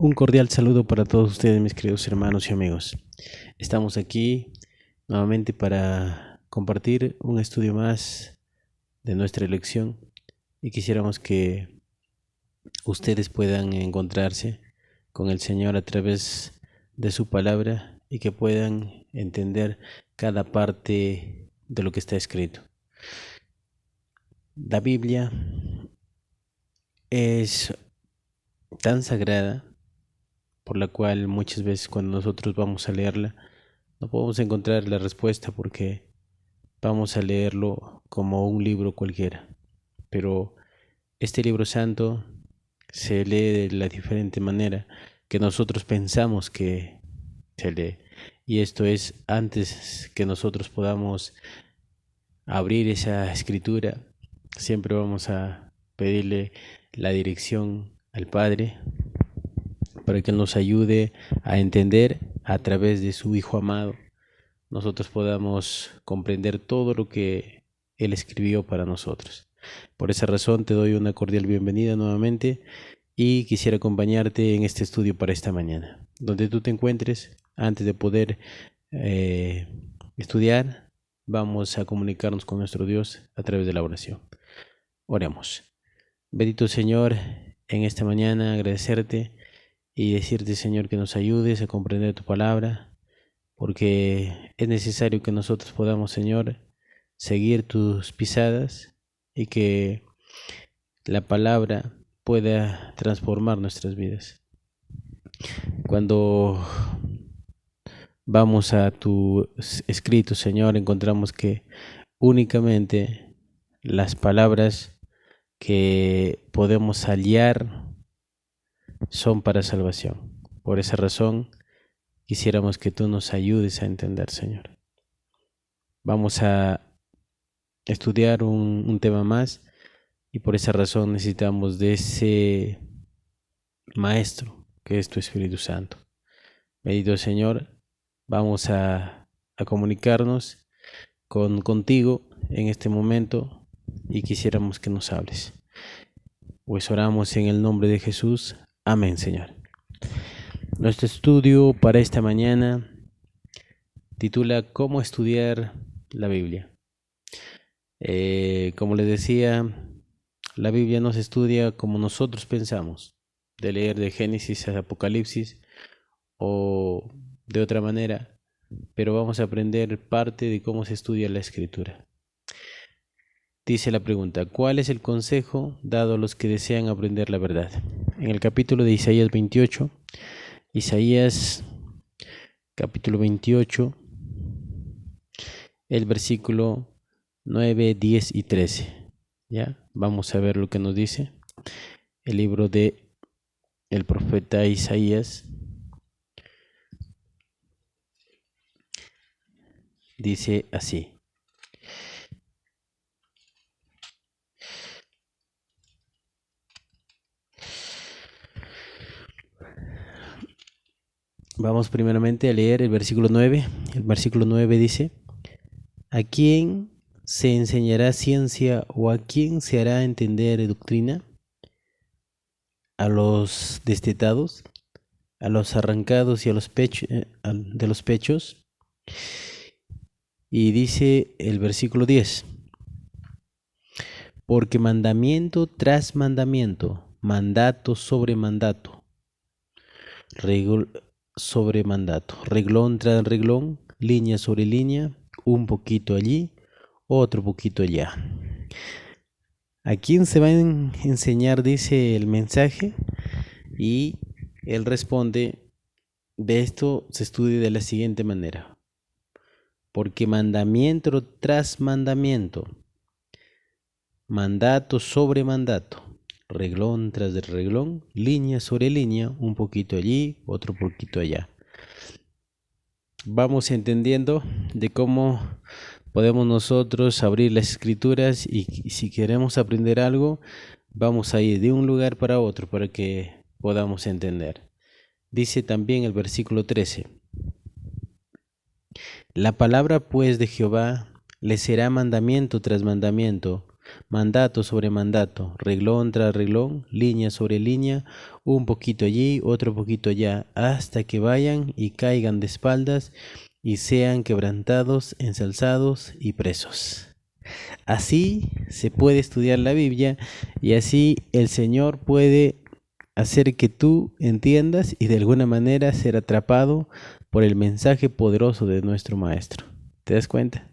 Un cordial saludo para todos ustedes, mis queridos hermanos y amigos. Estamos aquí nuevamente para compartir un estudio más de nuestra lección y quisiéramos que ustedes puedan encontrarse con el Señor a través de su palabra y que puedan entender cada parte de lo que está escrito. La Biblia es tan sagrada por la cual muchas veces cuando nosotros vamos a leerla no podemos encontrar la respuesta porque vamos a leerlo como un libro cualquiera. Pero este libro santo se lee de la diferente manera que nosotros pensamos que se lee. Y esto es antes que nosotros podamos abrir esa escritura, siempre vamos a pedirle la dirección al Padre para que nos ayude a entender a través de su Hijo amado, nosotros podamos comprender todo lo que Él escribió para nosotros. Por esa razón te doy una cordial bienvenida nuevamente y quisiera acompañarte en este estudio para esta mañana. Donde tú te encuentres, antes de poder estudiar, vamos a comunicarnos con nuestro Dios a través de la oración. Oremos. Bendito Señor, en esta mañana agradecerte y decirte, Señor, que nos ayudes a comprender tu palabra, porque es necesario que nosotros podamos, Señor, seguir tus pisadas y que la palabra pueda transformar nuestras vidas. Cuando vamos a tu escrito, Señor, encontramos que únicamente las palabras que podemos hallar son para salvación. Por esa razón, quisiéramos que tú nos ayudes a entender, Señor. Vamos a estudiar un tema más y por esa razón necesitamos de ese Maestro que es tu Espíritu Santo. Bendito Señor, vamos a comunicarnos contigo en este momento y quisiéramos que nos hables. Pues oramos en el nombre de Jesús. Amén, Señor. Nuestro estudio para esta mañana titula ¿Cómo estudiar la Biblia? Como les decía, la Biblia no se estudia como nosotros pensamos, de leer de Génesis a Apocalipsis o de otra manera, pero vamos a aprender parte de cómo se estudia la Escritura. Dice la pregunta, ¿cuál es el consejo dado a los que desean aprender la verdad? En el capítulo de Isaías 28, Isaías capítulo 28, el versículo 9, 10 y 13. ¿Ya? Vamos a ver lo que nos dice el libro de el profeta Isaías. Dice así. Vamos primeramente a leer el versículo 9. El versículo 9 dice, ¿a quién se enseñará ciencia o a quién se hará entender doctrina? ¿A los destetados? ¿A los arrancados y a los de los pechos? Y dice el versículo 10, porque mandamiento tras mandamiento, mandato sobre mandato, sobre mandato, reglón tras reglón, línea sobre línea, un poquito allí, otro poquito allá. ¿A quién se va a enseñar? Dice el mensaje, y él responde, de esto se estudia de la siguiente manera, porque mandamiento tras mandamiento, mandato sobre mandato, reglón tras reglón, línea sobre línea, un poquito allí, otro poquito allá. Vamos entendiendo de cómo podemos nosotros abrir las escrituras y si queremos aprender algo, vamos a ir de un lugar para otro para que podamos entender. Dice también el versículo 13, la palabra pues de Jehová le será mandamiento tras mandamiento, mandato sobre mandato, reglón tras reglón, línea sobre línea, un poquito allí, otro poquito allá, hasta que vayan y caigan de espaldas y sean quebrantados, ensalzados y presos. Así se puede estudiar la Biblia y así el Señor puede hacer que tú entiendas y de alguna manera ser atrapado por el mensaje poderoso de nuestro Maestro. ¿Te das cuenta?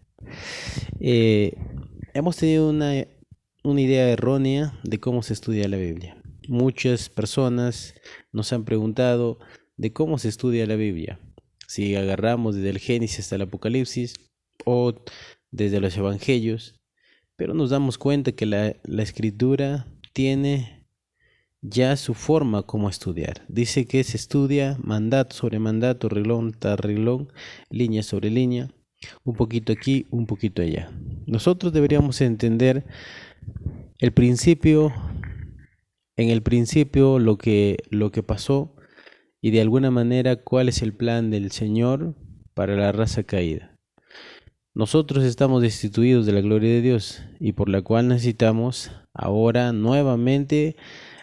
Eh, Hemos tenido una idea errónea de cómo se estudia la Biblia. Muchas personas nos han preguntado de cómo se estudia la Biblia. Si agarramos desde el Génesis hasta el Apocalipsis o desde los Evangelios, pero nos damos cuenta que la escritura tiene ya su forma como estudiar. Dice que se estudia mandato sobre mandato, reglón tras reglón, línea sobre línea, un poquito aquí, un poquito allá. Nosotros deberíamos entender el principio, en el principio lo que pasó y de alguna manera cuál es el plan del Señor para la raza caída. Nosotros estamos destituidos de la gloria de Dios y por la cual necesitamos ahora nuevamente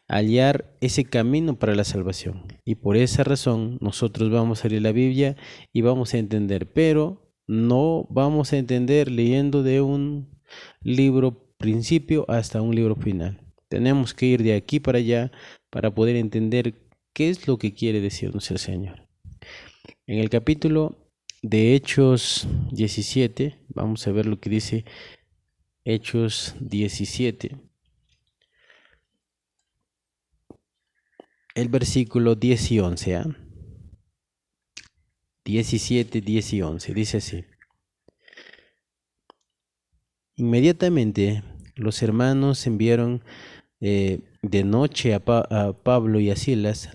hallar ese camino para la salvación. Y por esa razón nosotros vamos a leer la Biblia y vamos a entender, pero no vamos a entender leyendo de un libro principio hasta un libro final. Tenemos que ir de aquí para allá para poder entender qué es lo que quiere decirnos el Señor. En el capítulo de Hechos 17, vamos a ver lo que dice Hechos 17. El versículo 10 y 11, ¿eh? 17, 10 y 11, dice así. Inmediatamente los hermanos enviaron de noche a Pablo y a Silas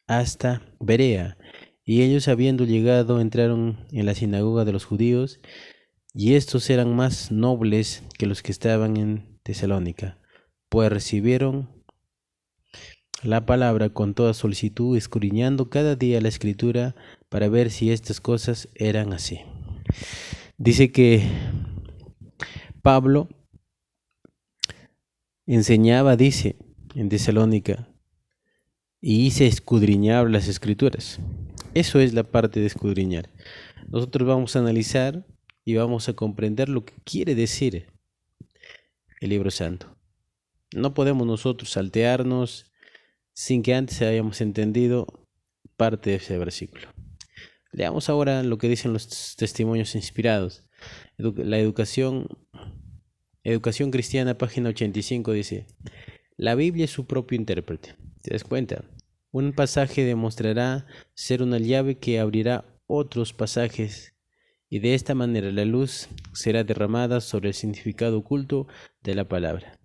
hasta Berea, y ellos habiendo llegado entraron en la sinagoga de los judíos, y estos eran más nobles que los que estaban en Tesalónica, pues recibieron la palabra con toda solicitud, escudriñando cada día la escritura para ver si estas cosas eran así. Dice que Pablo enseñaba, dice, en Tesalónica, y hice escudriñar las escrituras. Eso es la parte de escudriñar. Nosotros vamos a analizar y vamos a comprender lo que quiere decir el libro santo. No podemos nosotros saltearnos sin que antes hayamos entendido parte de ese versículo. Leamos ahora lo que dicen los testimonios inspirados. La educación cristiana, página 85, dice: la Biblia es su propio intérprete. ¿Te das cuenta? Un pasaje demostrará ser una llave que abrirá otros pasajes, y de esta manera la luz será derramada sobre el significado oculto de la palabra.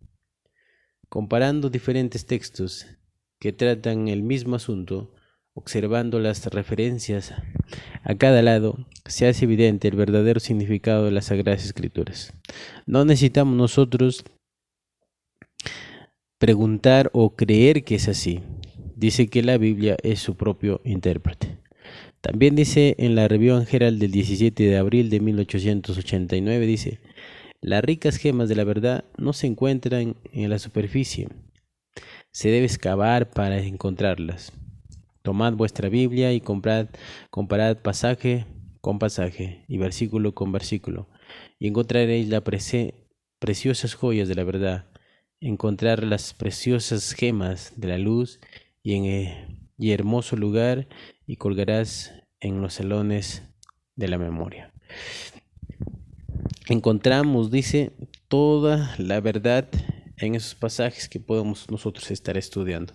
Comparando diferentes textos que tratan el mismo asunto, observando las referencias a cada lado, se hace evidente el verdadero significado de las Sagradas Escrituras. No necesitamos nosotros preguntar o creer que es así. Dice que la Biblia es su propio intérprete. También dice en la Review Herald del 17 de abril de 1889, dice: las ricas gemas de la verdad no se encuentran en la superficie. Se debe excavar para encontrarlas. Tomad vuestra Biblia y comparad pasaje con pasaje y versículo con versículo, y encontraréis las preciosas joyas de la verdad, encontrar las preciosas gemas de la luz y hermoso lugar, y colgarás en los salones de la memoria. Encontramos, dice, toda la verdad en esos pasajes que podemos nosotros estar estudiando.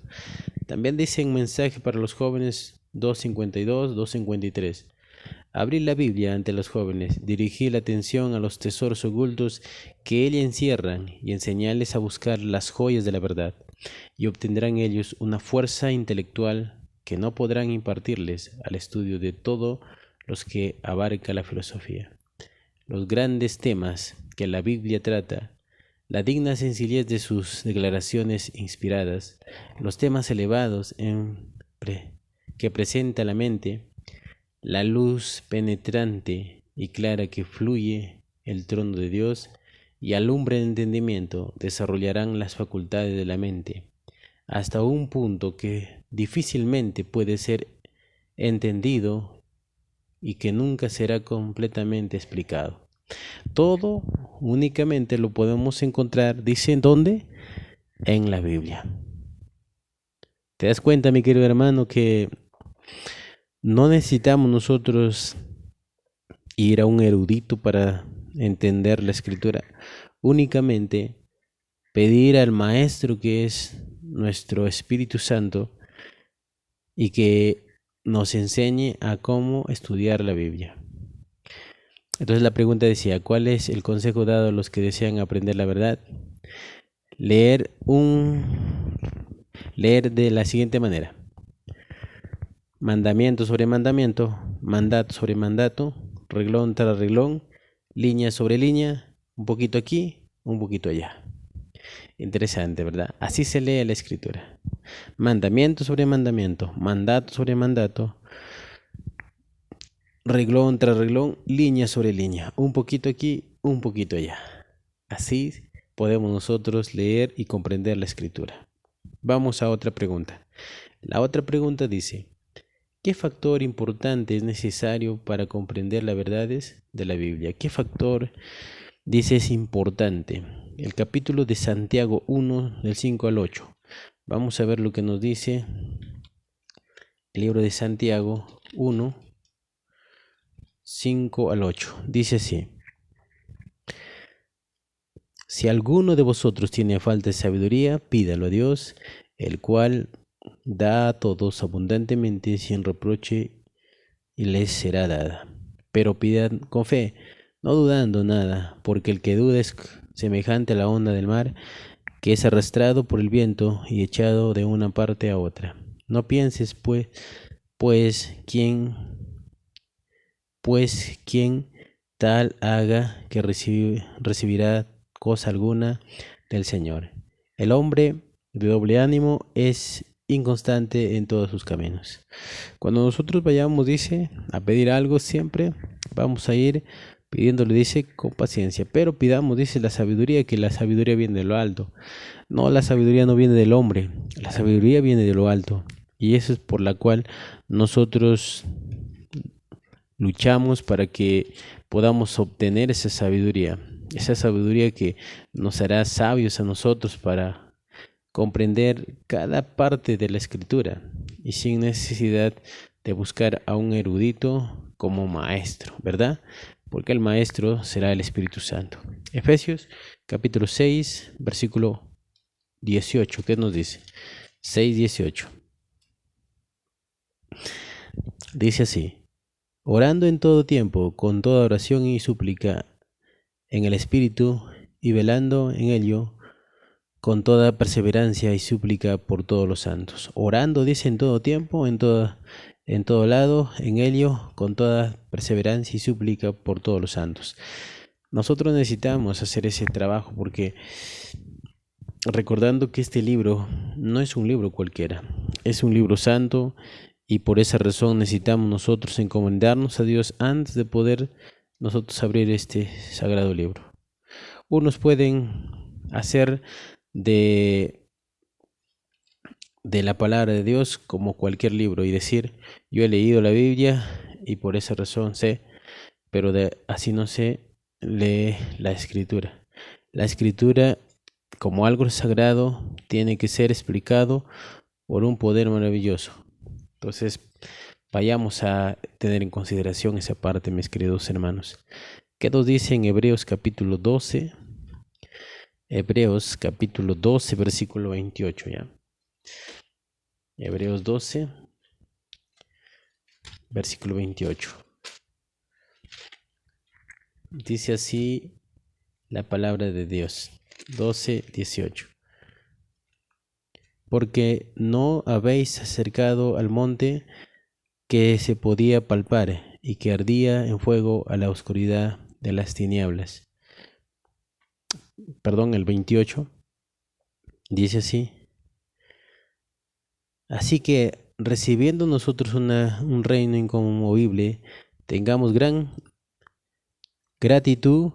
También dice en Mensaje para los Jóvenes 2.52, 2.53: abrir la Biblia ante los jóvenes, dirigir la atención a los tesoros ocultos que ella encierran y enseñarles a buscar las joyas de la verdad, y obtendrán ellos una fuerza intelectual que no podrán impartirles al estudio de todo los que abarca la filosofía. Los grandes temas que la Biblia trata, la digna sencillez de sus declaraciones inspiradas, los temas elevados que presenta la mente, la luz penetrante y clara que fluye el trono de Dios, y alumbre el entendimiento, desarrollarán las facultades de la mente, hasta un punto que difícilmente puede ser entendido y que nunca será completamente explicado. Todo únicamente lo podemos encontrar, dice, ¿en dónde? En la Biblia. ¿Te das cuenta, mi querido hermano, que no necesitamos nosotros ir a un erudito para entender la escritura? Únicamente pedir al Maestro, que es nuestro Espíritu Santo, y que nos enseñe a cómo estudiar la Biblia. Entonces la pregunta decía, ¿cuál es el consejo dado a los que desean aprender la verdad? Leer de la siguiente manera: mandamiento sobre mandamiento, mandato sobre mandato, reglón tras reglón, línea sobre línea, un poquito aquí, un poquito allá. Interesante, ¿verdad? Así se lee la escritura. Mandamiento sobre mandamiento, mandato sobre mandato, reglón tras reglón, línea sobre línea, un poquito aquí, un poquito allá. Así podemos nosotros leer y comprender la escritura. Vamos a otra pregunta. La otra pregunta dice, ¿qué factor importante es necesario para comprender las verdades de la Biblia? ¿Qué factor, dice, es importante? El capítulo de Santiago 1, del 5 al 8. Vamos a ver lo que nos dice el libro de Santiago 1, 5 al 8. Dice así: si alguno de vosotros tiene falta de sabiduría, pídalo a Dios, el cual da a todos abundantemente sin reproche, y les será dada. Pero pidan con fe, no dudando nada, porque el que duda es semejante a la onda del mar, que es arrastrado por el viento y echado de una parte a otra. No pienses quien tal haga que recibirá cosa alguna del Señor. El hombre de doble ánimo es inconstante en todos sus caminos. Cuando nosotros vayamos, dice, a pedir algo, siempre vamos a ir pidiéndole, dice, con paciencia, pero pidamos, dice, la sabiduría, que la sabiduría viene de lo alto. No, la sabiduría no viene del hombre, la sabiduría viene de lo alto, y eso es por la cual nosotros luchamos para que podamos obtener esa sabiduría que nos hará sabios a nosotros para comprender cada parte de la escritura y sin necesidad de buscar a un erudito como maestro, ¿verdad? Porque el maestro será el Espíritu Santo. Efesios capítulo 6, versículo 18, ¿qué nos dice? 6:18. Dice así: orando en todo tiempo, con toda oración y súplica en el Espíritu, y velando en ello con toda perseverancia y súplica por todos los santos. Orando, dice, en todo tiempo, en todo lado, en ello, con toda perseverancia y súplica por todos los santos. Nosotros necesitamos hacer ese trabajo porque recordando que este libro no es un libro cualquiera, es un libro santo, y por esa razón necesitamos nosotros encomendarnos a Dios antes de poder nosotros abrir este sagrado libro. Unos pueden hacer de la palabra de Dios como cualquier libro y decir, yo he leído la Biblia y por esa razón sé, pero así no se lee la escritura. La escritura, como algo sagrado, tiene que ser explicado por un poder maravilloso. Entonces, vayamos a tener en consideración esa parte, mis queridos hermanos. ¿Qué nos dice en Hebreos capítulo 12? Hebreos capítulo 12, versículo 28, ¿ya? Hebreos 12, versículo 28. Dice así la palabra de Dios. 12:18. Porque no habéis acercado al monte que se podía palpar y que ardía en fuego a la oscuridad de las tinieblas. Perdón, el 28 dice así: así que recibiendo nosotros un reino inconmovible, tengamos gran gratitud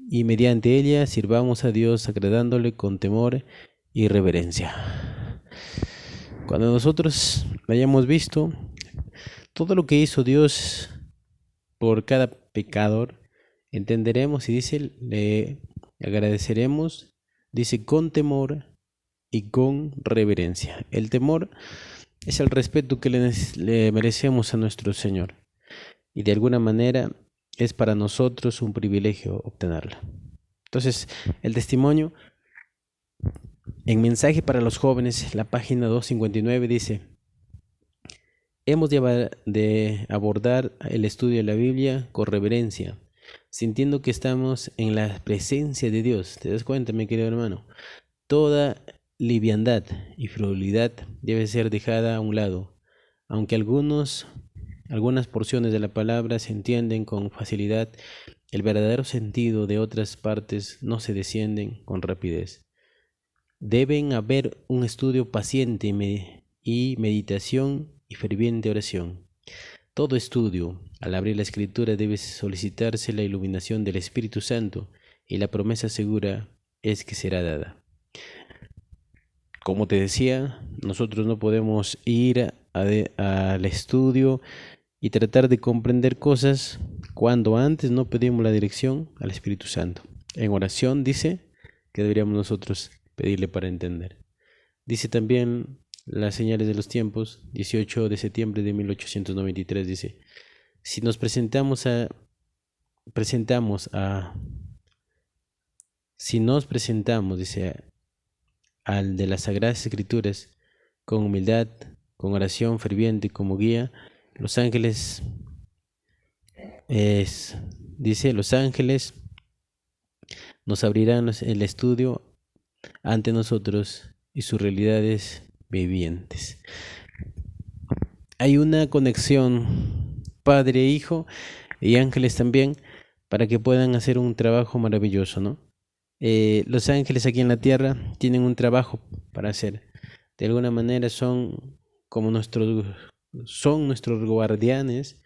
y mediante ella sirvamos a Dios agradándole con temor y reverencia. Cuando nosotros hayamos visto todo lo que hizo Dios por cada pecador, entenderemos y dice, le agradeceremos, dice, con temor y con reverencia. El temor es el respeto que le merecemos a nuestro Señor y de alguna manera es para nosotros un privilegio obtenerla. Entonces, el testimonio en Mensaje para los Jóvenes, la página 259 dice: hemos de abordar el estudio de la Biblia con reverencia, sintiendo que estamos en la presencia de Dios. ¿Te das cuenta, mi querido hermano? Toda liviandad y frivolidad debe ser dejada a un lado, aunque algunas porciones de la palabra se entienden con facilidad, el verdadero sentido de otras partes no se descienden con rapidez. Deben haber un estudio paciente y meditación y ferviente oración. Todo estudio, al abrir la Escritura, debe solicitarse la iluminación del Espíritu Santo y la promesa segura es que será dada. Como te decía, nosotros no podemos ir al estudio y tratar de comprender cosas cuando antes no pedimos la dirección al Espíritu Santo. En oración dice que deberíamos nosotros pedirle para entender. Dice también las señales de los tiempos, 18 de septiembre de 1893, dice: si nos presentamos, dice, al de las Sagradas Escrituras con humildad, con oración ferviente como guía, los ángeles nos abrirán el estudio ante nosotros y sus realidades vivientes. Hay una conexión Padre-Hijo y ángeles también para que puedan hacer un trabajo maravilloso, ¿no? Los ángeles aquí en la tierra tienen un trabajo para hacer. De alguna manera son nuestros guardianes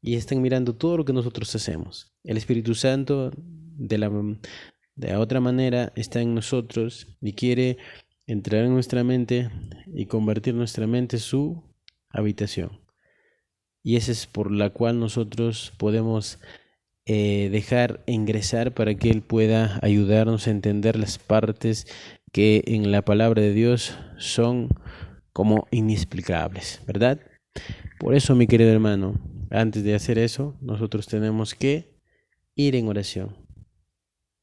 y están mirando todo lo que nosotros hacemos. El Espíritu Santo de otra manera está en nosotros y quiere entrar en nuestra mente y convertir nuestra mente en su habitación. Y esa es por la cual nosotros podemos dejar ingresar para que Él pueda ayudarnos a entender las partes que en la palabra de Dios son como inexplicables, ¿verdad? Por eso, mi querido hermano, antes de hacer eso, nosotros tenemos que ir en oración.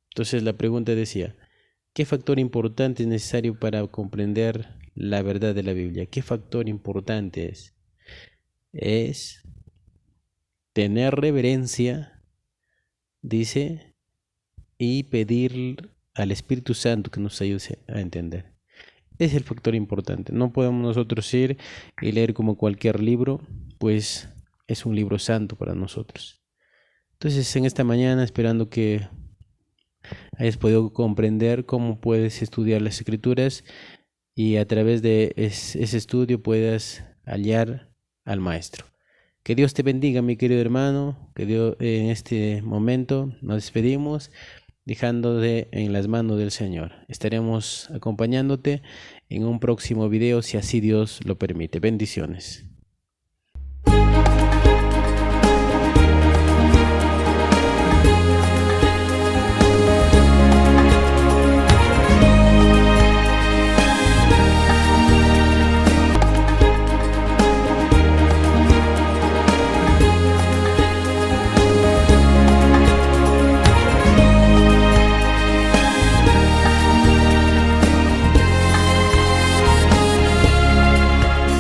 Entonces la pregunta decía: ¿qué factor importante es necesario para comprender la verdad de la Biblia? ¿Qué factor importante es? Es tener reverencia, dice, y pedir al Espíritu Santo que nos ayude a entender. Es el factor importante. No podemos nosotros ir y leer como cualquier libro, pues es un libro santo para nosotros. Entonces, en esta mañana, esperando que hayas podido comprender cómo puedes estudiar las Escrituras y a través de ese estudio puedas hallar al Maestro. Que Dios te bendiga, mi querido hermano. Que Dios, en este momento nos despedimos dejándote en las manos del Señor. Estaremos acompañándote en un próximo video si así Dios lo permite. Bendiciones.